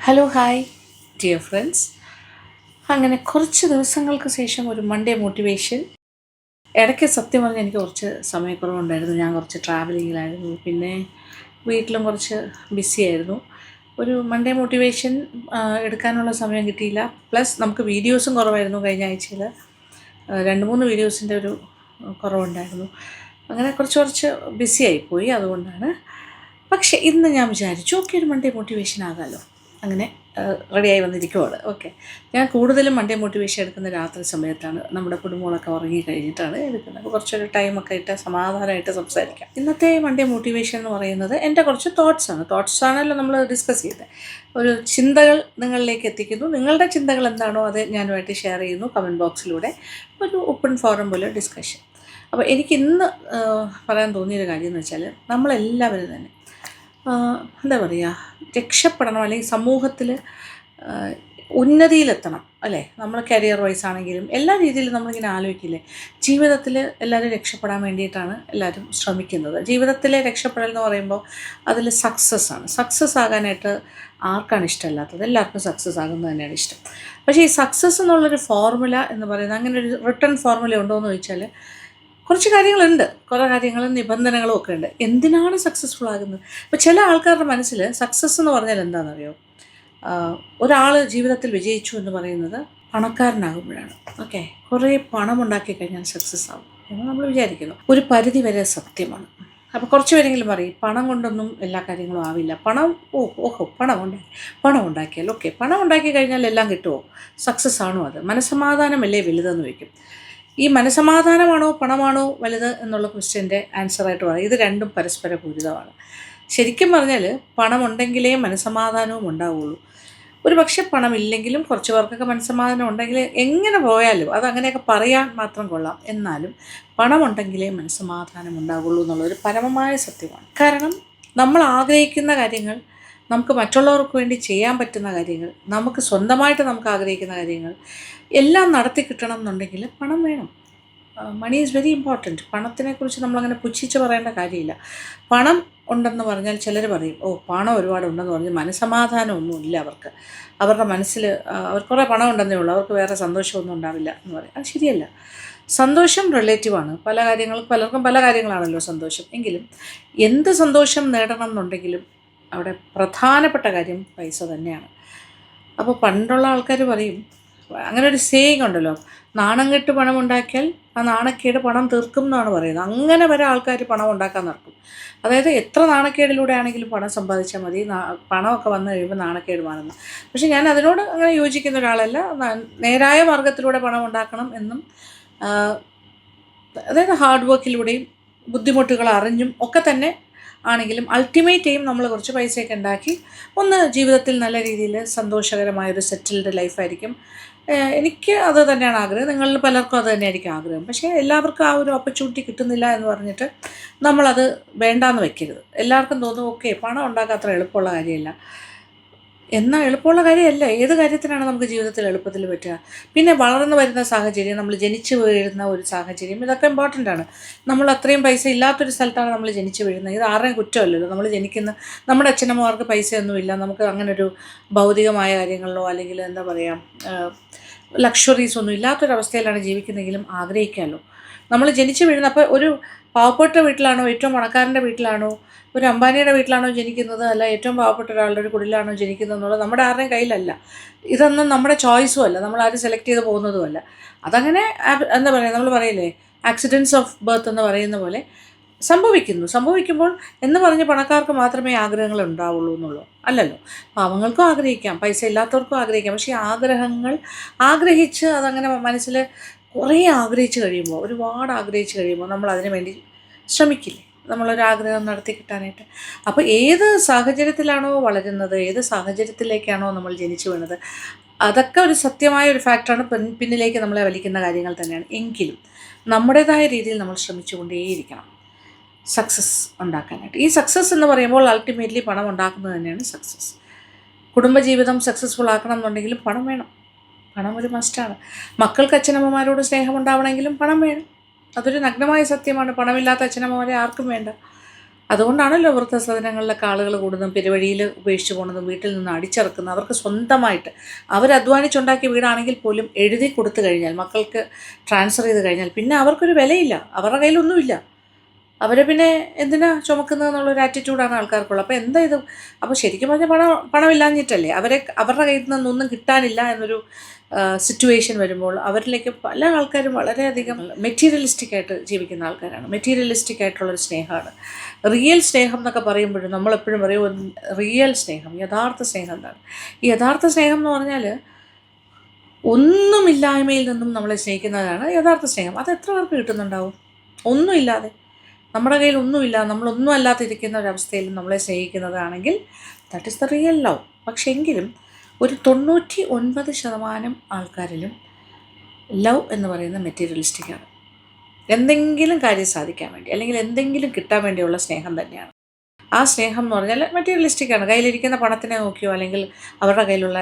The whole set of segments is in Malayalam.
Hello hi dear friends. അങ്ങനെ കുറച്ച് ദിവസങ്ങൾക്ക് ശേഷം ഒരു മൺഡേ മോട്ടിവേഷൻ. ഇടയ്ക്ക് സത്യം പറഞ്ഞാൽ എനിക്ക് കുറച്ച് സമയക്കുറവുണ്ടായിരുന്നു. ഞാൻ കുറച്ച് ട്രാവലിങ്ങിലായിരുന്നു, പിന്നെ വീട്ടിലും കുറച്ച് ബിസി ആയിരുന്നു. ഒരു മൺഡേ മോട്ടിവേഷൻ എടുക്കാനുള്ള സമയം കിട്ടിയില്ല. പ്ലസ് നമുക്ക് വീഡിയോസും കുറവായിരുന്നു. കഴിഞ്ഞ ആഴ്ചയിൽ 2-3 വീഡിയോസിൻ്റെ ഒരു കുറവുണ്ടായിരുന്നു. അങ്ങനെ കുറച്ച് ബിസി ആയിപ്പോയി, അതുകൊണ്ടാണ്. പക്ഷേ ഇന്ന് ഞാൻ വിചാരിച്ചു ഒരു മൺഡേ മോട്ടിവേഷൻ ആകാമല്ലോ. അങ്ങനെ റെഡിയായി വന്നിരിക്കുവാണ്. ഞാൻ കൂടുതലും മൺഡേ മോട്ടിവേഷൻ എടുക്കുന്ന രാത്രി സമയത്താണ്. നമ്മുടെ കുടുംബങ്ങളൊക്കെ ഉറങ്ങി കഴിഞ്ഞിട്ടാണ് എടുക്കുന്നത്. അപ്പോൾ കുറച്ചൊരു ടൈമൊക്കെ ഇട്ട് സമാധാനമായിട്ട് സംസാരിക്കാം. ഇന്നത്തെ മൺഡേ മോട്ടിവേഷൻ എന്ന് പറയുന്നത് എൻ്റെ കുറച്ച് തോട്ട്സാണല്ലോ നമ്മൾ ഡിസ്കസ് ചെയ്തത്. ഒരു ചിന്തകൾ നിങ്ങളിലേക്ക് എത്തിക്കുന്നു. നിങ്ങളുടെ ചിന്തകൾ എന്താണോ അത് ഞാനുമായിട്ട് ഷെയർ ചെയ്യുന്നു കമൻറ്റ് ബോക്സിലൂടെ. ഒരു ഓപ്പൺ ഫോറം പോലെ ഡിസ്കഷൻ. അപ്പോൾ എനിക്കിന്ന് പറയാൻ തോന്നിയൊരു കാര്യം എന്ന് വെച്ചാൽ, നമ്മളെല്ലാവരും തന്നെ എന്താ പറയുക, രക്ഷപ്പെടണം, അല്ലെങ്കിൽ സമൂഹത്തിൽ ഉന്നതിയിലെത്തണം അല്ലേ. നമ്മൾ കരിയർ വൈസ് ആണെങ്കിലും എല്ലാ രീതിയിലും നമ്മളിങ്ങനെ ആലോചിക്കില്ലേ, ജീവിതത്തിൽ എല്ലാവരും രക്ഷപ്പെടാൻ വേണ്ടിയിട്ടാണ് എല്ലാവരും ശ്രമിക്കുന്നത്. ജീവിതത്തിലെ രക്ഷപ്പെടൽ എന്ന് പറയുമ്പോൾ അതിൽ സക്സസ് ആകാനായിട്ട് ആർക്കാണ് ഇഷ്ടമല്ലാത്തത്? എല്ലാവർക്കും സക്സസ് ആകുന്നത് തന്നെയാണ് ഇഷ്ടം. പക്ഷേ ഈ സക്സസ് എന്നുള്ളൊരു ഫോർമുല എന്ന് പറയുന്നത്, അങ്ങനെ ഒരു റിട്ടൺ ഫോർമുല ഉണ്ടോ എന്ന് ചോദിച്ചാൽ കുറച്ച് കാര്യങ്ങളുണ്ട്. കുറേ കാര്യങ്ങളും നിബന്ധനകളും ഒക്കെ ഉണ്ട്. എന്തിനാണ് സക്സസ്ഫുൾ ആകുന്നത്? ഇപ്പോൾ ചില ആൾക്കാരുടെ മനസ്സിൽ സക്സസ് എന്ന് പറഞ്ഞാൽ എന്താണെന്നറിയോ? ഒരാൾ ജീവിതത്തിൽ വിജയിച്ചു എന്ന് പറയുന്നത് പണക്കാരനാകുമ്പോഴാണ്. കുറേ പണം ഉണ്ടാക്കി കഴിഞ്ഞാൽ സക്സസ് ആകും എന്ന് നമ്മൾ വിചാരിക്കുന്നു. ഒരു പരിധി വരെ സത്യമാണ്. അപ്പോൾ കുറച്ച് പേരെങ്കിലും പറയും പണം കൊണ്ടൊന്നും എല്ലാ കാര്യങ്ങളും ആവില്ല. പണം ഉണ്ടാക്കിയാൽ പണം ഉണ്ടാക്കി കഴിഞ്ഞാൽ എല്ലാം കിട്ടുമോ? സക്സസ് ആണോ അത്? മനസ്സമാധാനമല്ലേ വലുതെന്ന് വയ്ക്കും. ഈ മനസ്സമാധാനമാണോ പണമാണോ വലുത് എന്നുള്ള ക്വസ്റ്റ്യൻ്റെ ആൻസറായിട്ട് പറയും ഇത് രണ്ടും പരസ്പര പൂരിതമാണ്. ശരിക്കും പറഞ്ഞാൽ പണമുണ്ടെങ്കിലേ മനസ്സമാധാനവും ഉണ്ടാവുള്ളൂ. ഒരു പക്ഷേ പണമില്ലെങ്കിലും കുറച്ച് പേർക്കൊക്കെ മനസ്സമാധാനം ഉണ്ടെങ്കിൽ എങ്ങനെ പോയാലും അത് അങ്ങനെയൊക്കെ പറയാൻ മാത്രം കൊള്ളാം. എന്നാലും പണമുണ്ടെങ്കിലേ മനസ്സമാധാനം ഉണ്ടാവുള്ളൂ എന്നുള്ളൊരു പരമമായ സത്യമാണ്. കാരണം നമ്മൾ ആഗ്രഹിക്കുന്ന കാര്യങ്ങൾ, നമുക്ക് മറ്റുള്ളവർക്ക് വേണ്ടി ചെയ്യാൻ പറ്റുന്ന കാര്യങ്ങൾ, നമുക്ക് സ്വന്തമായിട്ട് നമുക്ക് ആഗ്രഹിക്കുന്ന കാര്യങ്ങൾ എല്ലാം നടത്തി കിട്ടണം എന്നുണ്ടെങ്കിൽ പണം വേണം. Money is very important. പണത്തിനെക്കുറിച്ച് നമ്മളങ്ങനെ പുച്ഛിച്ച് പറയേണ്ട കാര്യമില്ല. പണം ഉണ്ടെന്ന് പറഞ്ഞാൽ ചിലർ പറയും പണം ഒരുപാടുണ്ടെന്ന് പറഞ്ഞ് മനസ്സമാധാനമൊന്നുമില്ല അവർക്ക്. അവരുടെ മനസ്സിൽ അവർ കുറേ പണം ഉണ്ടെന്നേ ഉള്ളൂ, അവർക്ക് വേറെ സന്തോഷമൊന്നും ഉണ്ടാവില്ല എന്ന് പറയും. അത് ശരിയല്ല. സന്തോഷം റിലേറ്റീവാണ്. പലർക്കും പല കാര്യങ്ങളാണല്ലോ സന്തോഷം. എങ്കിലും എന്ത് സന്തോഷം നേടണം എന്നുണ്ടെങ്കിലും അവിടെ പ്രധാനപ്പെട്ട കാര്യം പൈസ തന്നെയാണ്. അപ്പോൾ പണ്ടുള്ള ആൾക്കാർ പറയും, അങ്ങനെ ഒരു സേയിങ് ഉണ്ടല്ലോ, നാണം കെട്ട് പണം ഉണ്ടാക്കിയാൽ ആ നാണക്കേട് പണം തീർക്കും എന്നാണ് പറയുന്നത്. അങ്ങനെ വരെ ആൾക്കാർ പണം ഉണ്ടാക്കാൻ നടക്കും. അതായത് എത്ര നാണക്കേടിലൂടെ ആണെങ്കിലും പണം സമ്പാദിച്ചാൽ മതി, പണമൊക്കെ വന്നു കഴിയുമ്പോൾ നാണക്കേട് മാറുന്നു. പക്ഷെ ഞാൻ അതിനോട് അങ്ങനെ യോജിക്കുന്ന ഒരാളല്ല. നേരായ മാർഗത്തിലൂടെ പണം ഉണ്ടാക്കണം എന്നും, അതായത് ഹാർഡ് വർക്കിലൂടെയും ബുദ്ധിമുട്ടുകൾ അറിഞ്ഞും ഒക്കെ തന്നെ ആണെങ്കിലും അൾട്ടിമേറ്റ് എയിം നമ്മൾ കുറച്ച് പൈസയൊക്കെ ഉണ്ടാക്കി ഒന്ന് ജീവിതത്തിൽ നല്ല രീതിയിൽ സന്തോഷകരമായൊരു സെറ്റിൽഡ് ലൈഫായിരിക്കും. എനിക്ക് അത് തന്നെയാണ് ആഗ്രഹം. നിങ്ങളിൽ പലർക്കും അത് തന്നെയായിരിക്കും ആഗ്രഹം. പക്ഷേ എല്ലാവർക്കും ആ ഒരു ഓപ്പർച്യൂണിറ്റി കിട്ടുന്നില്ല എന്ന് പറഞ്ഞിട്ട് നമ്മളത് വേണ്ടാന്ന് വെക്കരുത്. എല്ലാവർക്കും തോന്നും പണം ഉണ്ടാക്കാൻ അത്ര എളുപ്പമുള്ള കാര്യമല്ല. എന്നാൽ എളുപ്പമുള്ള കാര്യമല്ല. ഏത് കാര്യത്തിനാണ് നമുക്ക് ജീവിതത്തിൽ എളുപ്പത്തിൽ പറ്റുക? പിന്നെ വളർന്നു വരുന്ന സാഹചര്യം, നമ്മൾ ജനിച്ചു വീഴുന്ന ഒരു സാഹചര്യം, ഇതൊക്കെ ഇമ്പോർട്ടൻ്റ് ആണ്. നമ്മൾ അത്രയും പൈസ ഇല്ലാത്തൊരു സ്ഥലത്താണ് നമ്മൾ ജനിച്ചു വീഴുന്നത്. ഇത് ആരുടെയും കുറ്റമല്ലല്ലോ. നമ്മൾ നമ്മുടെ അച്ഛനമ്മമാർക്ക് പൈസയൊന്നുമില്ല, നമുക്ക് അങ്ങനൊരു ഭൗതികമായ കാര്യങ്ങളിലോ അല്ലെങ്കിൽ എന്താ പറയുക ലക്ഷറീസ് ഒന്നും ഇല്ലാത്തൊരവസ്ഥയിലാണ് ജീവിക്കുന്നതെങ്കിലും ആഗ്രഹിക്കാമല്ലോ. നമ്മൾ ജനിച്ചു വീഴുന്ന, അപ്പോൾ ഒരു പാവപ്പെട്ട വീട്ടിലാണോ, ഏറ്റവും പണക്കാരൻ്റെ വീട്ടിലാണോ, ഒരു അംബാനിയുടെ വീട്ടിലാണോ ജനിക്കുന്നത്, അല്ല ഏറ്റവും പാവപ്പെട്ട ഒരാളുടെ ഒരു കുടിലാണോ ജനിക്കുന്നത് എന്നുള്ളത് നമ്മുടെ ആരുടെയും കയ്യിലല്ല. ഇതൊന്നും നമ്മുടെ ചോയ്സും അല്ല, നമ്മൾ ആരും സെലക്ട് ചെയ്ത് പോകുന്നതുമല്ല. അതങ്ങനെ എന്താ പറയുക, നമ്മൾ പറയില്ലേ ആക്സിഡൻസ് ഓഫ് ബർത്ത് എന്ന് പറയുന്ന പോലെ സംഭവിക്കുമ്പോൾ എന്ന് പറഞ്ഞ് പണക്കാർക്ക് മാത്രമേ ആഗ്രഹങ്ങൾ ഉണ്ടാവുള്ളൂ എന്നുള്ളൂ അല്ലല്ലോ. പാവങ്ങൾക്കും ആഗ്രഹിക്കാം, പൈസ ഇല്ലാത്തവർക്കും ആഗ്രഹിക്കാം. പക്ഷേ ആഗ്രഹങ്ങൾ ആഗ്രഹിച്ച് അതങ്ങനെ മനസ്സിൽ കുറേ ആഗ്രഹിച്ച് കഴിയുമ്പോൾ, ഒരുപാട് ആഗ്രഹിച്ച് കഴിയുമ്പോൾ നമ്മൾ അതിനു വേണ്ടി ശ്രമിക്കില്ലേ, നമ്മളൊരാഗ്രഹം നടത്തി കിട്ടാനായിട്ട്. അപ്പോൾ ഏത് സാഹചര്യത്തിലാണോ വളരുന്നത്, ഏത് സാഹചര്യത്തിലേക്കാണോ നമ്മൾ ജനിച്ചു വീണത്, അതൊക്കെ ഒരു സത്യമായ ഒരു ഫാക്ടറാണ്. പിന്നിലേക്ക് നമ്മളെ വലിക്കുന്ന കാര്യങ്ങൾ തന്നെയാണ്. എങ്കിലും നമ്മുടേതായ രീതിയിൽ നമ്മൾ ശ്രമിച്ചുകൊണ്ടേയിരിക്കണം സക്സസ് ഉണ്ടാക്കാനായിട്ട്. ഈ സക്സസ് എന്ന് പറയുമ്പോൾ അൾട്ടിമേറ്റ്ലി പണം ഉണ്ടാക്കുന്നത് തന്നെയാണ് സക്സസ്. കുടുംബജീവിതം സക്സസ്ഫുൾ ആക്കണം എന്നുണ്ടെങ്കിലും പണം വേണം. പണം ഒരു മസ്റ്റാണ്. മക്കൾക്ക് അച്ഛനമ്മമാരോട് സ്നേഹം ഉണ്ടാവണമെങ്കിലും പണം വേണം. അതൊരു നഗ്നമായ സത്യമാണ്. പണമില്ലാത്ത അച്ഛനമ്മമാരെ ആർക്കും വേണ്ട. അതുകൊണ്ടാണല്ലോ വൃദ്ധസദനങ്ങളിലൊക്കെ ആളുകൾ കൂടുന്നതും പെരുവഴിയിൽ ഉപേക്ഷിച്ച് പോകുന്നതും വീട്ടിൽ നിന്ന് അടിച്ചിറക്കുന്നതും. അവർക്ക് സ്വന്തമായിട്ട് അവരധ്വാനിച്ചുണ്ടാക്കിയ വീടാണെങ്കിൽ പോലും എഴുതി കൊടുത്തു കഴിഞ്ഞാൽ, മക്കൾക്ക് ട്രാൻസ്ഫർ ചെയ്ത് കഴിഞ്ഞാൽ പിന്നെ അവർക്കൊരു വിലയില്ല, അവരുടെ കയ്യിലൊന്നുമില്ല. അവരെ പിന്നെ എന്തിനാ ചുമക്കുന്നത് എന്നുള്ളൊരു ആറ്റിറ്റ്യൂഡാണ് ആൾക്കാർക്കുള്ളത്. അപ്പോൾ എന്താ ഇത്? അപ്പോൾ ശരിക്കും പറഞ്ഞാൽ പണമില്ലാഞ്ഞിട്ടല്ലേ അവരുടെ കയ്യിൽ നിന്നൊന്നും കിട്ടാനില്ല എന്നൊരു സിറ്റുവേഷൻ വരുമ്പോൾ അവരിലേക്ക് പല ആൾക്കാരും വളരെയധികം മെറ്റീരിയലിസ്റ്റിക് ആയിട്ട് ജീവിക്കുന്ന ആൾക്കാരാണ്. മെറ്റീരിയലിസ്റ്റിക് ആയിട്ടുള്ളൊരു സ്നേഹമാണ്. റിയൽ സ്നേഹം എന്നൊക്കെ പറയുമ്പോഴും നമ്മളെപ്പോഴും പറയും റിയൽ സ്നേഹം, യഥാർത്ഥ സ്നേഹം എന്താണ്? ഈ യഥാർത്ഥ സ്നേഹം എന്ന് പറഞ്ഞാൽ ഒന്നുമില്ലായ്മയിൽ നിന്നും നമ്മളെ സ്നേഹിക്കുന്നതാണ് യഥാർത്ഥ സ്നേഹം. അത് എത്ര പേർക്ക് കിട്ടുന്നുണ്ടാവും? ഒന്നുമില്ലാതെ, നമ്മുടെ കയ്യിൽ ഒന്നുമില്ല, നമ്മളൊന്നും അല്ലാതിരിക്കുന്ന ഒരവസ്ഥയിൽ നമ്മളെ സ്നേഹിക്കുന്നതാണെങ്കിൽ that is the real love. പക്ഷേ എങ്കിലും ഒരു 99% ആൾക്കാരിലും ലവ് എന്ന് പറയുന്നത് മെറ്റീരിയലിസ്റ്റിക്കാണ്. എന്തെങ്കിലും കാര്യം സാധിക്കാൻ വേണ്ടി അല്ലെങ്കിൽ എന്തെങ്കിലും കിട്ടാൻ വേണ്ടിയുള്ള സ്നേഹം തന്നെയാണ്. ആ സ്നേഹം എന്ന് പറഞ്ഞാൽ മെറ്റീരിയലിസ്റ്റിക്കാണ്. കയ്യിലിരിക്കുന്ന പണത്തിനെ നോക്കിയോ അല്ലെങ്കിൽ അവരുടെ കയ്യിലുള്ള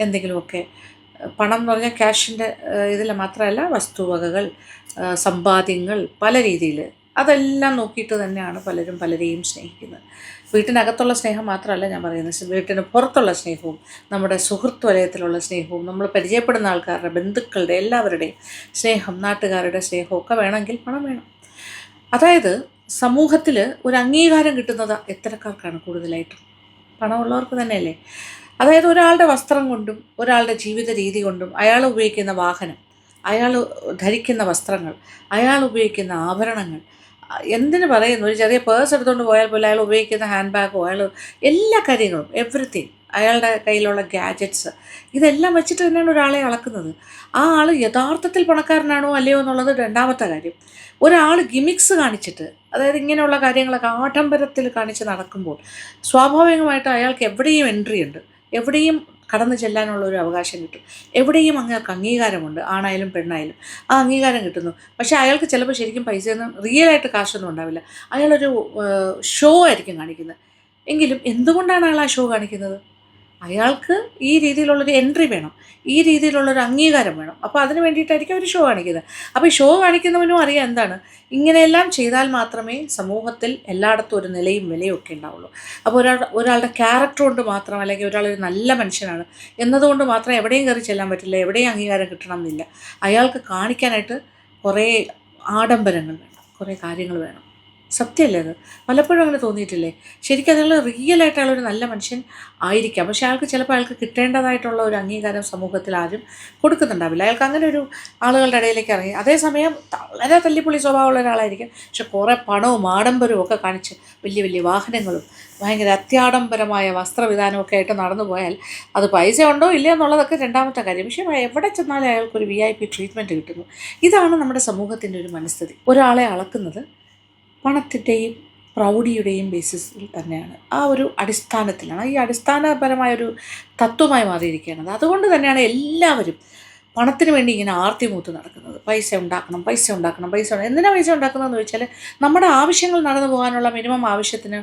എന്തെങ്കിലുമൊക്കെ, പണം എന്ന് പറഞ്ഞാൽ ക്യാഷിൻ്റെ ഇതിൽ മാത്രമല്ല, വസ്തുവകകൾ, സമ്പാദ്യങ്ങൾ, പല രീതിയിൽ അതെല്ലാം നോക്കിയിട്ട് തന്നെയാണ് പലരും പലരെയും സ്നേഹിക്കുന്നത്. വീട്ടിനകത്തുള്ള സ്നേഹം മാത്രമല്ല ഞാൻ പറയുന്നത്, വീട്ടിന് പുറത്തുള്ള സ്നേഹവും നമ്മുടെ സുഹൃത്ത് വലയത്തിലുള്ള സ്നേഹവും നമ്മൾ പരിചയപ്പെടുന്ന ആൾക്കാരുടെ, ബന്ധുക്കളുടെ, എല്ലാവരുടെയും സ്നേഹം, നാട്ടുകാരുടെ സ്നേഹവും ഒക്കെ വേണമെങ്കിൽ പണം വേണം. അതായത് സമൂഹത്തിൽ ഒരു അംഗീകാരം കിട്ടുന്നത് എത്തരക്കാർക്കാണ് കൂടുതലായിട്ടും? പണമുള്ളവർക്ക് തന്നെയല്ലേ. അതായത് ഒരാളുടെ വസ്ത്രം കൊണ്ടും ഒരാളുടെ ജീവിത രീതി കൊണ്ടും, അയാൾ ഉപയോഗിക്കുന്ന വാഹനം, അയാൾ ധരിക്കുന്ന വസ്ത്രങ്ങൾ, അയാൾ ഉപയോഗിക്കുന്ന ആഭരണങ്ങൾ, എന്തിനു പറയുന്നു, ഒരു ചെറിയ പേഴ്സ് എടുത്തുകൊണ്ട് പോയാൽ പോലും അയാൾ ഉപയോഗിക്കുന്ന ഹാൻഡ് ബാഗോ, അയാൾ എല്ലാ കാര്യങ്ങളും, എവറിത്തിങ്, അയാളുടെ കയ്യിലുള്ള ഗാഡ്ജറ്റ്സ്, ഇതെല്ലാം വെച്ചിട്ട് തന്നെയാണ് ഒരാളെ അളക്കുന്നത്. ആ ആൾ യഥാർത്ഥത്തിൽ പണക്കാരനാണോ അല്ലയോ എന്നുള്ളത് രണ്ടാമത്തെ കാര്യം. ഒരാൾ ഗിമിക്സ് കാണിച്ചിട്ട്, അതായത് ഇങ്ങനെയുള്ള കാര്യങ്ങളൊക്കെ ആഡംബരത്തിൽ കാണിച്ച് നടക്കുമ്പോൾ സ്വാഭാവികമായിട്ട് അയാൾക്ക് എവിടെയും എൻട്രി ഉണ്ട്, എവിടെയും കടന്നു ചെല്ലാനുള്ള ഒരു അവകാശം കിട്ടും, എവിടെയും അങ്ങേർക്ക് അംഗീകാരമുണ്ട്. ആണായാലും പെണ്ണായാലും ആ അംഗീകാരം കിട്ടുന്നു. പക്ഷേ അയാൾക്ക് ചിലപ്പോൾ ശരിക്കും പൈസയൊന്നും, റിയലായിട്ട് കാശൊന്നും ഉണ്ടാവില്ല. അയാളൊരു ഷോ ആയിരിക്കും കാണിക്കുന്നത്. എങ്കിലും എന്തുകൊണ്ടാണ് അയാൾ ആ ഷോ കാണിക്കുന്നത്? അയാൾക്ക് ഈ രീതിയിലുള്ളൊരു എൻട്രി വേണം, ഈ രീതിയിലുള്ളൊരു അംഗീകാരം വേണം. അപ്പോൾ അതിന് വേണ്ടിയിട്ടായിരിക്കും അവർ ഷോ കാണിക്കുന്നത്. അപ്പോൾ ഈ ഷോ കാണിക്കുന്നവനും അറിയാം എന്താണ്, ഇങ്ങനെയെല്ലാം ചെയ്താൽ മാത്രമേ സമൂഹത്തിൽ എല്ലായിടത്തും ഒരു നിലയും വിലയും ഒക്കെ ഉണ്ടാവുള്ളൂ. അപ്പോൾ ഒരാളുടെ ക്യാരക്ടർ കൊണ്ട് മാത്രം, അല്ലെങ്കിൽ ഒരാളൊരു നല്ല മനുഷ്യനാണ് എന്നതുകൊണ്ട് മാത്രം എവിടെയും കയറി ചെല്ലാൻ പറ്റില്ല, എവിടെയും അംഗീകാരം കിട്ടണം എന്നില്ല. അയാൾക്ക് കാണിക്കാനായിട്ട് കുറേ ആഡംബരങ്ങൾ വേണം, കുറേ കാര്യങ്ങൾ വേണം. സത്യമല്ലേ അത്? പലപ്പോഴും അങ്ങനെ തോന്നിയിട്ടില്ലേ? ശരിക്കും അയാൾ റിയലായിട്ട് അയാളൊരു നല്ല മനുഷ്യൻ ആയിരിക്കാം, പക്ഷേ അയാൾക്ക് ചിലപ്പോൾ അയാൾക്ക് കിട്ടേണ്ടതായിട്ടുള്ള ഒരു അംഗീകാരം സമൂഹത്തിൽ ആരും കൊടുക്കുന്നുണ്ടാവില്ല. അയാൾക്ക് അങ്ങനെ ഒരു ആളുകളുടെ ഇടയിലേക്ക് ഇറങ്ങി, അതേസമയം വളരെ തല്ലിപ്പൊളി സ്വഭാവമുള്ള ഒരാളായിരിക്കും, പക്ഷെ കുറേ പണവും ആഡംബരവും ഒക്കെ കാണിച്ച് വലിയ വലിയ വാഹനങ്ങളും ഭയങ്കര അത്യാഡംബരമായ വസ്ത്രവിധാനവും ഒക്കെ ആയിട്ട് നടന്നു പോയാൽ അത് പൈസ ഉണ്ടോ ഇല്ല എന്നുള്ളതൊക്കെ രണ്ടാമത്തെ കാര്യം. പക്ഷേ എവിടെ ചെന്നാലും അയാൾക്കൊരു VIP ട്രീറ്റ്മെൻറ്റ് കിട്ടുന്നു. ഇതാണ് നമ്മുടെ സമൂഹത്തിൻ്റെ ഒരു മനസ്ഥിതി. ഒരാളെ അളക്കുന്നത് പണത്തിൻ്റെയും പ്രൗഢിയുടെയും ബേസിസിൽ തന്നെയാണ്, ആ ഒരു അടിസ്ഥാനത്തിലാണ്. ഈ അടിസ്ഥാനപരമായൊരു തത്വമായി മാറിയിരിക്കുകയാണ്. അതുകൊണ്ട് തന്നെയാണ് എല്ലാവരും പണത്തിന് വേണ്ടി ഇങ്ങനെ ആർത്തിമൂത്ത് നടക്കുന്നത്. പൈസ ഉണ്ടാക്കണം, പൈസ ഉണ്ടാക്കണം, എന്തിനാണ് പൈസ ഉണ്ടാക്കുന്നതെന്ന് ചോദിച്ചാൽ, നമ്മുടെ ആവശ്യങ്ങൾ നടന്നു പോകാനുള്ള മിനിമം ആവശ്യത്തിന്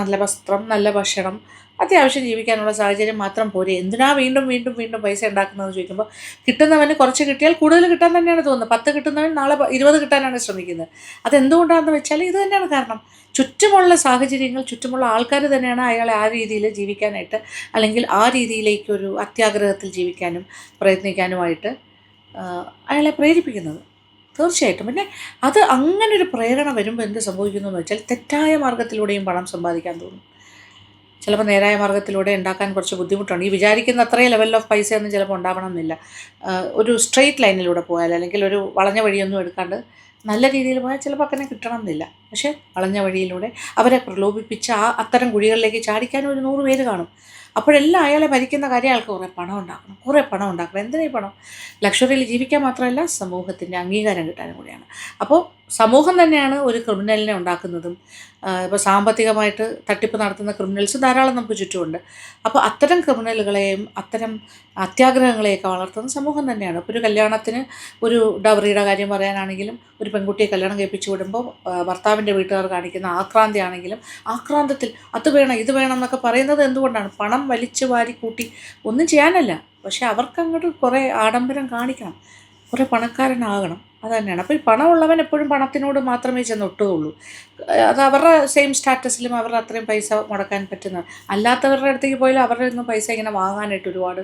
നല്ല വസ്ത്രം, നല്ല ഭക്ഷണം, അത്യാവശ്യം ജീവിക്കാനുള്ള സാഹചര്യം മാത്രം പോരെ. എന്തിനാ വീണ്ടും വീണ്ടും വീണ്ടും പൈസ ഉണ്ടാക്കുന്നതെന്ന് ചോദിക്കുമ്പോൾ, കിട്ടുന്നവന് കുറച്ച് കിട്ടിയാൽ കൂടുതൽ കിട്ടാൻ തന്നെയാണ് തോന്നുന്നത്. 10 കിട്ടുന്നവൻ നാളെ 20 കിട്ടാനാണ് ശ്രമിക്കുന്നത്. അതെന്തുകൊണ്ടാണെന്ന് വെച്ചാൽ ഇത് തന്നെയാണ് കാരണം. ചുറ്റുമുള്ള സാഹചര്യങ്ങൾ, ചുറ്റുമുള്ള ആൾക്കാർ തന്നെയാണ് അയാളെ ആ രീതിയിൽ ജീവിക്കാനായിട്ട്, അല്ലെങ്കിൽ ആ രീതിയിലേക്കൊരു അത്യാഗ്രഹത്തിൽ ജീവിക്കാനും പ്രയത്നിക്കാനുമായിട്ട് അയാളെ പ്രേരിപ്പിക്കുന്നത്. തീർച്ചയായിട്ടും. പിന്നെ അത് അങ്ങനൊരു പ്രേരണ വരുമ്പോൾ എന്ത് സംഭവിക്കുന്നു എന്ന് വെച്ചാൽ, തെറ്റായ മാർഗത്തിലൂടെയും പണം സമ്പാദിക്കാൻ തോന്നും. ചിലപ്പോൾ നേരായ മാർഗ്ഗത്തിലൂടെ ഉണ്ടാക്കാൻ കുറച്ച് ബുദ്ധിമുട്ടുണ്ട്. ഈ വിചാരിക്കുന്ന അത്രയും ലെവൽ ഓഫ് പൈസയൊന്നും ചിലപ്പോൾ ഉണ്ടാവണം എന്നില്ല. ഒരു സ്ട്രെയിറ്റ് ലൈനിലൂടെ പോയാൽ, അല്ലെങ്കിൽ ഒരു വളഞ്ഞ വഴിയൊന്നും എടുക്കാണ്ട് നല്ല രീതിയിൽ പോയാൽ ചിലപ്പോൾ അങ്ങനെ കിട്ടണം എന്നില്ല. പക്ഷേ വളഞ്ഞ വഴിയിലൂടെ അവരെ പ്രലോഭിപ്പിച്ച് അത്തരം കുഴികളിലേക്ക് ചാടിക്കാൻ ഒരു 100 പേര് കാണും. അപ്പോഴെല്ലാം അയാളെ ഭരിക്കുന്ന കാര്യം അയാൾക്ക് കുറേ പണം ഉണ്ടാക്കണം, കുറേ പണം ഉണ്ടാക്കണം. എന്തിനാ ഈ പണം? ലക്ഷറിയിൽ ജീവിക്കാൻ മാത്രമല്ല, സമൂഹത്തിൻ്റെ അംഗീകാരം കിട്ടാനും കൂടിയാണ്. അപ്പോൾ സമൂഹം തന്നെയാണ് ഒരു ക്രിമിനലിനെ ഉണ്ടാക്കുന്നതും. ഇപ്പോൾ സാമ്പത്തികമായിട്ട് തട്ടിപ്പ് നടത്തുന്ന ക്രിമിനൽസ് ധാരാളം നമുക്ക് ചുറ്റുമുണ്ട്. അപ്പോൾ അത്തരം ക്രിമിനലുകളെയും അത്തരം അത്യാഗ്രഹങ്ങളെയൊക്കെ വളർത്തുന്ന സമൂഹം തന്നെയാണ്. ഇപ്പോൾ ഒരു കല്യാണത്തിന്, ഒരു ഡവറിയുടെ കാര്യം പറയാനാണെങ്കിലും, ഒരു പെൺകുട്ടിയെ കല്യാണം കഴിപ്പിച്ച് വിടുമ്പോൾ ഭർത്താവിൻ്റെ വീട്ടുകാർ കാണിക്കുന്ന ആക്രാന്തിയാണെങ്കിലും, ആക്രാന്തത്തിൽ അത് വേണം ഇത് വേണം എന്നൊക്കെ പറയുന്നത് എന്തുകൊണ്ടാണ്? പണം വലിച്ചു വാരി കൂട്ടി ഒന്നും ചെയ്യാനല്ല, പക്ഷേ അവർക്കങ്ങോട്ട് കുറേ ആഡംബരം കാണിക്കണം, കുറേ പണക്കാരനാകണം. അത് തന്നെയാണ്. അപ്പോൾ ഈ പണമുള്ളവൻ എപ്പോഴും പണത്തിനോട് മാത്രമേ ചെന്നൊട്ടുകയുള്ളൂ. അത് അവരുടെ സെയിം സ്റ്റാറ്റസിലും അവരുടെ അത്രയും പൈസ മുടക്കാൻ പറ്റുന്ന, അല്ലാത്തവരുടെ അടുത്തേക്ക് പോയാലും അവരുടെ ഒന്നും പൈസ ഇങ്ങനെ വാങ്ങാനായിട്ട് ഒരുപാട്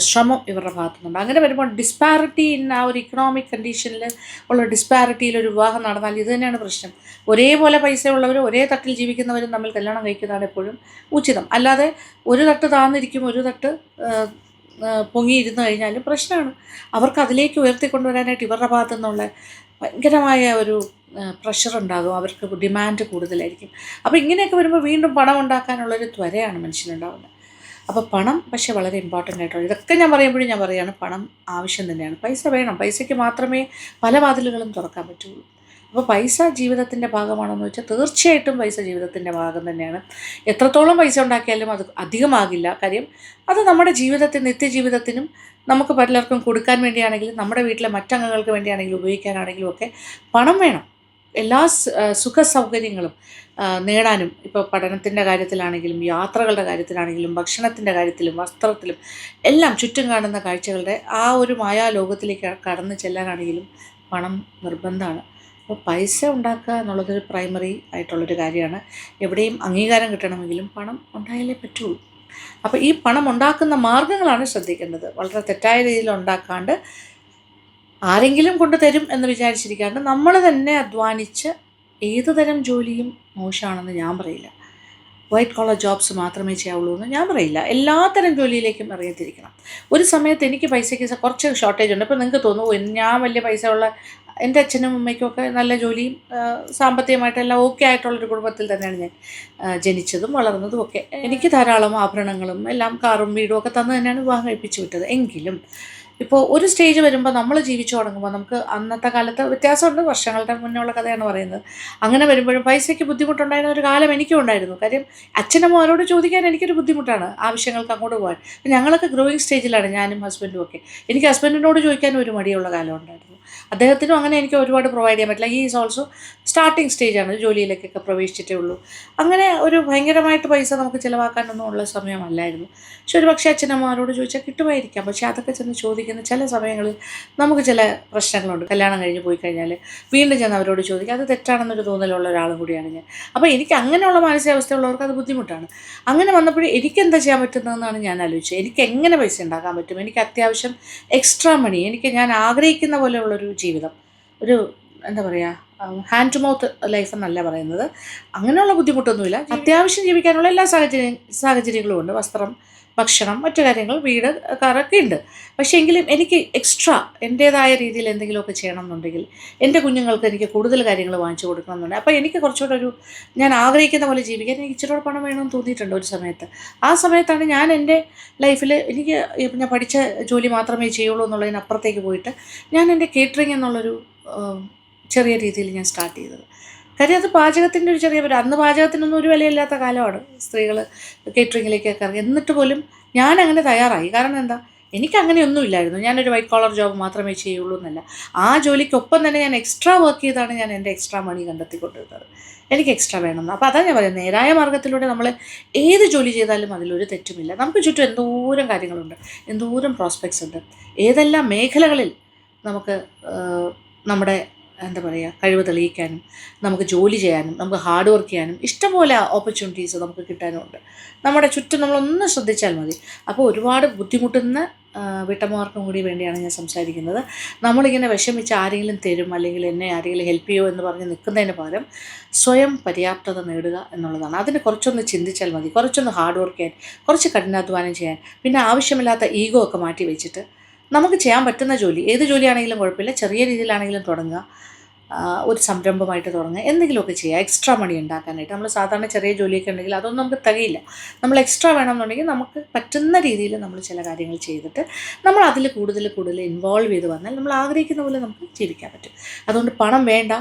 ശ്രമം ഇവരുടെ ഭാഗത്തുനിന്നുണ്ട്. അങ്ങനെ വരുമ്പോൾ ഡിസ്പാരിറ്റി ഇൻ ആ ഒരു ഇക്കണോമിക് കണ്ടീഷനിൽ ഉള്ള ഡിസ്പാരിറ്റിയിൽ ഒരു വിവാഹം നടന്നാൽ ഇത് തന്നെയാണ് പ്രശ്നം. ഒരേപോലെ പൈസ ഉള്ളവരും ഒരേ തട്ടിൽ ജീവിക്കുന്നവരും തമ്മിൽ കല്യാണം കഴിക്കുന്നതാണ് എപ്പോഴും ഉചിതം. അല്ലാതെ ഒരു തട്ട് താന്നിരിക്കും ഒരു തട്ട് പൊങ്ങിയിരുന്ന് കഴിഞ്ഞാലും പ്രശ്നമാണ്. അവർക്ക് അതിലേക്ക് ഉയർത്തിക്കൊണ്ടുവരാനായിട്ട് ഇവരുടെ ഭാഗത്തു നിന്നുള്ള ഭയങ്കരമായ ഒരു പ്രഷർ ഉണ്ടാകും. അവർക്ക് ഡിമാൻഡ് കൂടുതലായിരിക്കും. അപ്പോൾ ഇങ്ങനെയൊക്കെ വരുമ്പോൾ വീണ്ടും പണം ഉണ്ടാക്കാനുള്ളൊരു ത്വരയാണ് മനുഷ്യനുണ്ടാകുന്നത്. അപ്പോൾ പണം പക്ഷേ വളരെ ഇമ്പോർട്ടൻ്റ് ആയിട്ടുള്ള, ഇതൊക്കെ ഞാൻ പറയുമ്പോഴും ഞാൻ പറയുകയാണ്, പണം ആവശ്യം തന്നെയാണ്. പൈസ വേണം. പൈസയ്ക്ക് മാത്രമേ പല വാതിലുകളും തുറക്കാൻ പറ്റുള്ളൂ. അപ്പോൾ പൈസ ജീവിതത്തിൻ്റെ ഭാഗമാണെന്ന് വെച്ചാൽ തീർച്ചയായിട്ടും പൈസ ജീവിതത്തിൻ്റെ ഭാഗം തന്നെയാണ്. എത്രത്തോളം പൈസ ഉണ്ടാക്കിയാലും അത് അധികമാകില്ല. കാര്യം അത് നമ്മുടെ ജീവിതത്തിൽ നിത്യജീവിതത്തിനും നമുക്ക് പലർക്കും കൊടുക്കാൻ വേണ്ടിയാണെങ്കിലും നമ്മുടെ വീട്ടിലെ മറ്റംഗങ്ങൾക്ക് വേണ്ടിയാണെങ്കിലും ഉപയോഗിക്കാനാണെങ്കിലും ഒക്കെ പണം വേണം. എല്ലാ സുഖ സൗകര്യങ്ങളും നേടാനും, ഇപ്പോൾ പഠനത്തിൻ്റെ കാര്യത്തിലാണെങ്കിലും യാത്രകളുടെ കാര്യത്തിലാണെങ്കിലും ഭക്ഷണത്തിൻ്റെ കാര്യത്തിലും വസ്ത്രത്തിലും എല്ലാം ചുറ്റും കാണുന്ന കാഴ്ചകളുടെ ആ ഒരു മായാലോകത്തിലേക്ക് കടന്നു ചെല്ലാനാണെങ്കിലും പണം നിർബന്ധമാണ്. അപ്പോൾ പൈസ ഉണ്ടാക്കുക എന്നുള്ളതൊരു പ്രൈമറി ആയിട്ടുള്ളൊരു കാര്യമാണ്. എവിടെയും അംഗീകാരം കിട്ടണമെങ്കിലും പണം ഉണ്ടായാലേ പറ്റുള്ളൂ. അപ്പോൾ ഈ പണം ഉണ്ടാക്കുന്ന മാർഗ്ഗങ്ങളാണ് ശ്രദ്ധിക്കേണ്ടത്. വളരെ തെറ്റായ രീതിയിൽ ഉണ്ടാക്കാണ്ട് ആരെങ്കിലും കൊണ്ട് തരും എന്ന് വിചാരിച്ചിരിക്കാണ്ട് നമ്മൾ തന്നെ അധ്വാനിച്ച് ഏതു തരം ജോലിയും മോശമാണെന്ന് ഞാൻ പറയില്ല. വൈറ്റ് കോളർ ജോബ്സ് മാത്രമേ ചെയ്യാവുള്ളൂ എന്ന് ഞാൻ പറയില്ല. എല്ലാത്തരം ജോലിയിലേക്കും ഇറങ്ങിത്തിരിക്കണം. ഒരു സമയത്ത് എനിക്ക് പൈസയ്ക്ക് കുറച്ച് ഷോർട്ടേജ് ഉണ്ട്. അപ്പോൾ നിങ്ങൾക്ക് തോന്നുന്നു ഞാൻ വലിയ പൈസ ഉള്ള, എൻ്റെ അച്ഛനും അമ്മയ്ക്കുമൊക്കെ നല്ല ജോലിയും സാമ്പത്തികമായിട്ടെല്ലാം ഓക്കെ ആയിട്ടുള്ളൊരു കുടുംബത്തിൽ തന്നെയാണ് ഞാൻ ജനിച്ചതും വളർന്നതും ഒക്കെ. എനിക്ക് ധാരാളം ആഭരണങ്ങളും എല്ലാം കാറും വീടും ഒക്കെ തന്നു തന്നെയാണ് വിവാഹം കഴിപ്പിച്ച് വിട്ടത്. എങ്കിലും ഇപ്പോൾ ഒരു സ്റ്റേജ് വരുമ്പോൾ നമ്മൾ ജീവിച്ചു തുടങ്ങുമ്പോൾ നമുക്ക് അന്നത്തെ കാലത്ത് വ്യത്യാസമുണ്ട്, വർഷങ്ങളുടെ മുന്നേയുള്ള കഥയാണ് പറയുന്നത്. അങ്ങനെ വരുമ്പോഴും പൈസയ്ക്ക് ബുദ്ധിമുട്ടുണ്ടായിരുന്ന ഒരു കാലം എനിക്കും ഉണ്ടായിരുന്നു. കാര്യം അച്ഛനമ്മമാരോട് ചോദിക്കാൻ എനിക്കൊരു ബുദ്ധിമുട്ടാണ് ആവശ്യങ്ങൾക്ക് അങ്ങോട്ട് പോകാൻ. ഞങ്ങളൊക്കെ ഗ്രോയിങ് സ്റ്റേജിലാണ് ഞാനും ഹസ്ബൻഡും ഒക്കെ. എനിക്ക് ഹസ്ബൻഡിനോട് ചോദിക്കാനും ഒരു മടിയുള്ള കാലം ഉണ്ടായിരുന്നു. അദ്ദേഹത്തിനും അങ്ങനെ എനിക്ക് ഒരുപാട് പ്രൊവൈഡ് ചെയ്യാൻ പറ്റില്ല. ഹീ ഈസ് ഓൾസോ സ്റ്റാർട്ടിങ് സ്റ്റേജാണ്, ജോലിയിലേക്കൊക്കെ പ്രവേശിച്ചിട്ടേ ഉള്ളൂ. അങ്ങനെ ഒരു ഭയങ്കരമായിട്ട് പൈസ നമുക്ക് ചിലവാക്കാനൊന്നും ഉള്ള സമയമല്ലായിരുന്നു. പക്ഷെ ഒരു പക്ഷേ അച്ഛനമ്മമാരോട് ചോദിച്ചാൽ കിട്ടുമായിരിക്കാം. പക്ഷേ അതൊക്കെ ചെന്ന് ചോദിക്കുന്ന ചില സമയങ്ങളിൽ നമുക്ക് ചില പ്രശ്നങ്ങളുണ്ട്. കല്യാണം കഴിഞ്ഞ് പോയി കഴിഞ്ഞാൽ വീണ്ടും ചെന്ന് അവരോട് ചോദിക്കുക, അത് തെറ്റാണെന്നൊരു തോന്നലുള്ള ഒരാളും കൂടിയാണ് ഞാൻ. അപ്പോൾ എനിക്ക് അങ്ങനെയുള്ള മാനസികാവസ്ഥയുള്ളവർക്ക് അത് ബുദ്ധിമുട്ടാണ്. അങ്ങനെ വന്നപ്പോഴേ എനിക്കെന്താ ചെയ്യാൻ പറ്റുന്നതെന്നാണ് ഞാൻ ആലോചിച്ചത്. എനിക്ക് എങ്ങനെ പൈസ ഉണ്ടാക്കാൻ പറ്റും, എനിക്ക് അത്യാവശ്യം എക്സ്ട്രാ മണി, എനിക്ക് ഞാൻ ആഗ്രഹിക്കുന്ന പോലെയുള്ളൊരു ജീവിതം, ഒരു എന്താ പറയുക, ഹാൻഡ് ടു മൗത്ത് ലൈഫ് എന്നല്ല പറയുന്നത്, അങ്ങനെയുള്ള ബുദ്ധിമുട്ടൊന്നുമില്ല. അത്യാവശ്യം ജീവിക്കാനുള്ള എല്ലാ സാഹചര്യങ്ങളും ഉണ്ട്. വസ്ത്രം, ഭക്ഷണം, മറ്റു കാര്യങ്ങൾ, വീട്, കാറൊക്കെ ഉണ്ട്. പക്ഷേ എങ്കിലും എനിക്ക് എക്സ്ട്രാ എൻ്റേതായ രീതിയിൽ എന്തെങ്കിലുമൊക്കെ ചെയ്യണം എന്നുണ്ടെങ്കിൽ, എൻ്റെ കുഞ്ഞുങ്ങൾക്ക് എനിക്ക് കൂടുതൽ കാര്യങ്ങൾ വാങ്ങിച്ചു കൊടുക്കണം എന്നുണ്ടെങ്കിൽ, അപ്പോൾ എനിക്ക് കുറച്ചുകൂടെ ഞാൻ ആഗ്രഹിക്കുന്ന പോലെ ജീവിക്കാൻ എനിക്ക് ഇച്ചിരി പണം വേണമെന്ന് തോന്നിയിട്ടുണ്ട് ഒരു സമയത്ത്. ആ സമയത്താണ് ഞാൻ എൻ്റെ ലൈഫിൽ എനിക്ക് ഞാൻ പഠിച്ച ജോലി മാത്രമേ ചെയ്യുള്ളൂ എന്നുള്ളതിനപ്പുറത്തേക്ക് പോയിട്ട് ഞാൻ എൻ്റെ കേറ്ററിംഗ് എന്നുള്ളൊരു ചെറിയ രീതിയിൽ ഞാൻ സ്റ്റാർട്ട് ചെയ്തത്. കാര്യം അത് പാചകത്തിൻ്റെ ഒരു ചെറിയ അന്ന് പാചകത്തിനൊന്നും ഒരു വിലയില്ലാത്ത കാലമാണ്. സ്ത്രീകൾ കേറ്ററിങ്ങിലേക്കൊക്കെ ഇറങ്ങി. എന്നിട്ട് പോലും ഞാൻ അങ്ങനെ തയ്യാറായി. കാരണം എന്താ, എനിക്കങ്ങനെയൊന്നുമില്ലായിരുന്നു. ഞാനൊരു വൈറ്റ് കോളർ ജോബ് മാത്രമേ ചെയ്യുള്ളൂ എന്നല്ല. ആ ജോലിക്കൊപ്പം തന്നെ ഞാൻ എക്സ്ട്രാ വർക്ക് ചെയ്താണ് ഞാൻ എൻ്റെ എക്സ്ട്രാ മണി കണ്ടെത്തിക്കൊണ്ടിരുന്നത്. എനിക്ക് എക്സ്ട്രാ വേണമെന്ന്. അപ്പോൾ അതാണ് ഞാൻ പറയുന്നത്, നേരായ മാർഗ്ഗത്തിലൂടെ നമ്മൾ ഏത് ജോലി ചെയ്താലും അതിലൊരു തെറ്റുമില്ല. നമുക്ക് ചുറ്റും എന്തോരം കാര്യങ്ങളുണ്ട്, എന്തോരം പ്രോസ്പെക്ട്സ് ഉണ്ട്. ഏതെല്ലാം മേഖലകളിൽ നമുക്ക് നമ്മുടെ എന്താ പറയുക കഴിവ് തെളിയിക്കാനും നമുക്ക് ജോലി ചെയ്യാനും നമുക്ക് ഹാർഡ് വർക്ക് ചെയ്യാനും ഇഷ്ടംപോലെ ഓപ്പർച്യൂണിറ്റീസ് നമുക്ക് കിട്ടാനുമുണ്ട്. നമ്മുടെ ചുറ്റും നമ്മളൊന്ന് ശ്രദ്ധിച്ചാൽ മതി. അപ്പോൾ ഒരുപാട് ബുദ്ധിമുട്ടുന്ന വീട്ടമ്മമാർക്കും കൂടി വേണ്ടിയാണ് ഞാൻ സംസാരിക്കുന്നത്. നമ്മളിങ്ങനെ വിഷമിച്ച് ആരെങ്കിലും തരും അല്ലെങ്കിൽ എന്നെ ആരെങ്കിലും ഹെൽപ്പ് ചെയ്യുമോ എന്ന് പറഞ്ഞ് നിൽക്കുന്നതിന് പകരം സ്വയം പര്യാപ്തത നേടുക എന്നുള്ളതാണ്. അതിന് കുറച്ചൊന്ന് ചിന്തിച്ചാൽ മതി. കുറച്ചൊന്ന് ഹാർഡ് വർക്ക് ചെയ്യാൻ, കുറച്ച് കഠിനാധ്വാനം ചെയ്യാൻ, പിന്നെ ആവശ്യമില്ലാത്ത ഈഗോ ഒക്കെ മാറ്റി വെച്ചിട്ട് നമുക്ക് ചെയ്യാൻ പറ്റുന്ന ജോലി, ഏത് ജോലിയാണെങ്കിലും കുഴപ്പമില്ല, ചെറിയ രീതിയിലാണെങ്കിലും തുടങ്ങുക. ഒരു സംരംഭമായിട്ട് തുടങ്ങുക, എന്തെങ്കിലുമൊക്കെ ചെയ്യുക, എക്സ്ട്രാ മണി ഉണ്ടാക്കാനായിട്ട്. നമ്മൾ സാധാരണ ചെറിയ ജോലിയൊക്കെ ഉണ്ടെങ്കിൽ അതൊന്നും നമുക്ക് തികയില്ല. നമ്മൾ എക്സ്ട്രാ വേണമെന്നുണ്ടെങ്കിൽ നമുക്ക് പറ്റുന്ന രീതിയിൽ നമ്മൾ ചില കാര്യങ്ങൾ ചെയ്തിട്ട് നമ്മൾ അതിൽ കൂടുതൽ ഇൻവോൾവ് ചെയ്ത് വന്നാൽ നമ്മൾ ആഗ്രഹിക്കുന്ന പോലെ നമുക്ക് ജീവിക്കാൻ പറ്റും. അതുകൊണ്ട് പണം വേണ്ട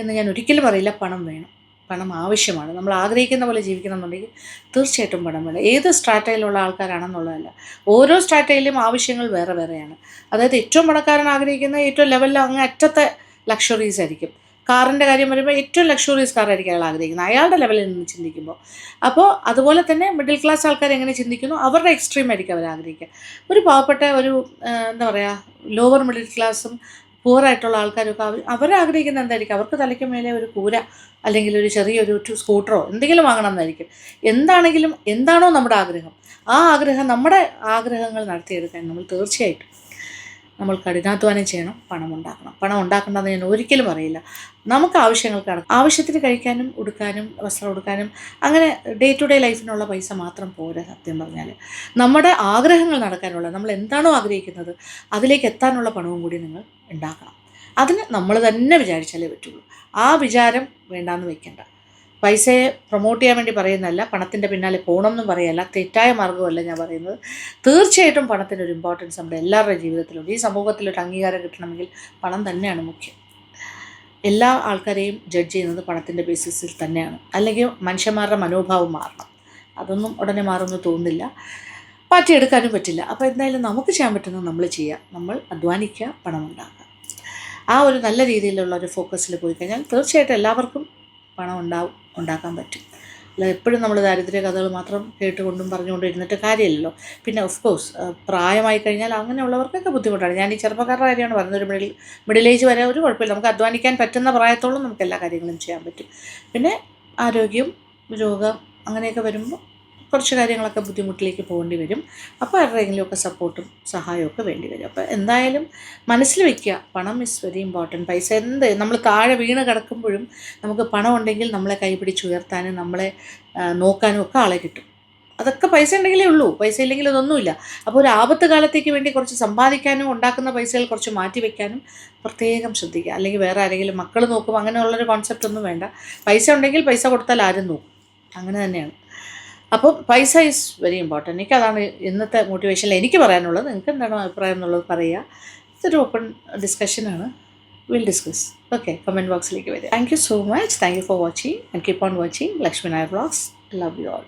എന്ന് ഞാൻ ഒരിക്കലും പറയില്ല. പണം വേണം, പണം ആവശ്യമാണ്. നമ്മൾ ആഗ്രഹിക്കുന്ന പോലെ ജീവിക്കണം എന്നുണ്ടെങ്കിൽ തീർച്ചയായിട്ടും പണം വേണം. ഏത് സ്ട്രാറ്റയിലുള്ള ആൾക്കാരാണെന്നുള്ളതല്ല, ഓരോ സ്ട്രാറ്റയിലും ആവശ്യങ്ങൾ വേറെ വേറെയാണ്. അതായത് ഏറ്റവും പണക്കാരൻ ആഗ്രഹിക്കുന്ന ഏറ്റവും ലെവലിൽ അങ്ങ് അറ്റത്തെ ലക്ഷറീസ് ആയിരിക്കും. കാറിൻ്റെ കാര്യം വരുമ്പോൾ ഏറ്റവും ലക്ഷറീസ് കാറായിരിക്കും അയാൾ ആഗ്രഹിക്കുന്നത്, അയാളുടെ ലെവലിൽ നിന്ന് ചിന്തിക്കുമ്പോൾ. അപ്പോൾ അതുപോലെ തന്നെ മിഡിൽ ക്ലാസ് ആൾക്കാർ എങ്ങനെ ചിന്തിക്കുന്നു, അവരുടെ എക്സ്ട്രീം ആയിരിക്കും അവർ ആഗ്രഹിക്കുക. ഒരു പാവപ്പെട്ട ഒരു എന്താ പറയുക ലോവർ മിഡിൽ ക്ലാസ്സും പൂറായിട്ടുള്ള ആൾക്കാരൊക്കെ അവരാഗ്രഹിക്കുന്നത് എന്തായിരിക്കും, അവർക്ക് തലയ്ക്ക് മേലെ ഒരു കൂര അല്ലെങ്കിൽ ഒരു ചെറിയൊരു സ്കൂട്ടറോ എന്തെങ്കിലും വാങ്ങണം എന്നായിരിക്കും. എന്താണെങ്കിലും എന്താണോ നമ്മുടെ ആഗ്രഹം, ആ ആഗ്രഹം, നമ്മുടെ ആഗ്രഹങ്ങൾ നടത്തിയെടുക്കാൻ നമ്മൾ തീർച്ചയായിട്ടും നമ്മൾ കഠിനാധ്വാനം ചെയ്യണം, പണം ഉണ്ടാക്കണം. പണം ഉണ്ടാക്കണമെന്ന് ഞാൻ ഒരിക്കലും പറയില്ല. നമുക്ക് ആവശ്യത്തിന് കഴിക്കാനും ഉടുക്കാനും വസ്ത്രം ഉടുക്കാനും അങ്ങനെ ഡേ ടു ഡേ ലൈഫിനുള്ള പൈസ മാത്രം പോരാ. സത്യം പറഞ്ഞാൽ നമ്മുടെ ആഗ്രഹങ്ങൾ നടക്കാനുള്ള, നമ്മൾ എന്താണോ ആഗ്രഹിക്കുന്നത് അതിലേക്ക് എത്താനുള്ള പണവും കൂടി നിങ്ങൾ ഉണ്ടാക്കണം. അതിന് നമ്മൾ തന്നെ വിചാരിച്ചാലേ പറ്റുള്ളൂ. ആ വിചാരം വേണ്ടാന്ന് വെക്കണ്ട. പൈസയെ പ്രൊമോട്ട് ചെയ്യാൻ വേണ്ടി പറയുന്നതല്ല, പണത്തിൻ്റെ പിന്നാലെ പോകണമെന്നും പറയല്ല, തെറ്റായ മാർഗ്ഗമല്ല ഞാൻ പറയുന്നത്. തീർച്ചയായിട്ടും പണത്തിനൊരു ഇമ്പോർട്ടൻസ് നമ്മുടെ എല്ലാവരുടെയും ജീവിതത്തിലുണ്ട്. ഈ സമൂഹത്തിലൊരു അംഗീകാരം കിട്ടണമെങ്കിൽ പണം തന്നെയാണ് മുഖ്യം. എല്ലാ ആൾക്കാരെയും ജഡ്ജ് ചെയ്യുന്നത് പണത്തിൻ്റെ ബേസിസിൽ തന്നെയാണ്. അല്ലെങ്കിൽ മനുഷ്യന്മാരുടെ മനോഭാവം മാറണം. അതൊന്നും ഉടനെ മാറുമെന്ന് തോന്നുന്നില്ല, മാറ്റിയെടുക്കാനും പറ്റില്ല. അപ്പോൾ എന്തായാലും നമുക്ക് ചെയ്യാൻ പറ്റുന്നത് നമ്മൾ ചെയ്യുക, നമ്മൾ അധ്വാനിക്കുക, പണം ഉണ്ടാക്കുക. ആ ഒരു നല്ല രീതിയിലുള്ള ഒരു ഫോക്കസിൽ പോയി കഴിഞ്ഞാൽ തീർച്ചയായിട്ടും എല്ലാവർക്കും പണം ഉണ്ടാക്കാൻ പറ്റും. അല്ല എപ്പോഴും നമ്മൾ ദാരിദ്ര്യ കഥകൾ മാത്രം കേട്ടുകൊണ്ടും പറഞ്ഞുകൊണ്ടും ഇരുന്നിട്ട് കാര്യമില്ലല്ലോ. പിന്നെ ഓഫ് കോഴ്സ് പ്രായമായി കഴിഞ്ഞാൽ അങ്ങനെയുള്ളവർക്കൊക്കെ ബുദ്ധിമുട്ടാണ്. ഞാൻ ഈ ചെറുപ്പക്കാരുടെ കാര്യമാണ് പറയുന്നത്. ഒരു മിഡിൽ ഏജ് വരെ ഒരു കുഴപ്പമില്ല, നമുക്ക് അധ്വാനിക്കാൻ പറ്റുന്ന പ്രായത്തോളം നമുക്ക് എല്ലാ കാര്യങ്ങളും ചെയ്യാൻ പറ്റും. പിന്നെ ആരോഗ്യം, രോഗം അങ്ങനെയൊക്കെ വരുമ്പോൾ കുറച്ച് കാര്യങ്ങളൊക്കെ ബുദ്ധിമുട്ടിലേക്ക് പോകേണ്ടി വരും. അപ്പോൾ ആരുടെയെങ്കിലുമൊക്കെ സപ്പോർട്ടും സഹായമൊക്കെ വേണ്ടി വരും. അപ്പോൾ എന്തായാലും മനസ്സിൽ വയ്ക്കുക, പണം ഈസ് വെരി ഇമ്പോർട്ടൻറ്റ്. പൈസ നമ്മൾ താഴെ വീണ് കിടക്കുമ്പോഴും നമുക്ക് പണം ഉണ്ടെങ്കിൽ നമ്മളെ കൈപിടിച്ചുയർത്താനും നമ്മളെ നോക്കാനും ഒക്കെ ആളെ കിട്ടും. അതൊക്കെ പൈസ ഉണ്ടെങ്കിലേ ഉള്ളൂ, പൈസ ഇല്ലെങ്കിൽ അതൊന്നുമില്ല. അപ്പോൾ ഒരു ആപത്ത് കാലത്തേക്ക് വേണ്ടി കുറച്ച് സമ്പാദിക്കാനും ഉണ്ടാക്കുന്ന പൈസകൾ കുറച്ച് മാറ്റി വയ്ക്കാനും പ്രത്യേകം ശ്രദ്ധിക്കുക. അല്ലെങ്കിൽ വേറെ ആരെങ്കിലും മക്കൾ നോക്കും അങ്ങനെയുള്ളൊരു കോൺസെപ്റ്റ് ഒന്നും വേണ്ട. പൈസ ഉണ്ടെങ്കിൽ പൈസ കൊടുത്താൽ ആരും നോക്കും, അങ്ങനെ തന്നെയാണ്. അപ്പോൾ പൈസ ഈസ് വെരി ഇമ്പോർട്ടൻറ്റ്. എനിക്കതാണ് ഇന്നത്തെ മോട്ടിവേഷനിൽ എനിക്ക് പറയാനുള്ളത്. നിങ്ങൾക്ക് എന്താണോ അഭിപ്രായം എന്നുള്ളത് പറയുക. ഇതൊരു ഓപ്പൺ ഡിസ്കഷനാണ്, വിൽ ഡിസ്കസ്. ഓക്കെ, കമൻറ്റ് ബോക്സിലേക്ക് വരിക. Thank you so much. Thank you for watching and keep on watching Lakshmi Nair vlogs. Love you all.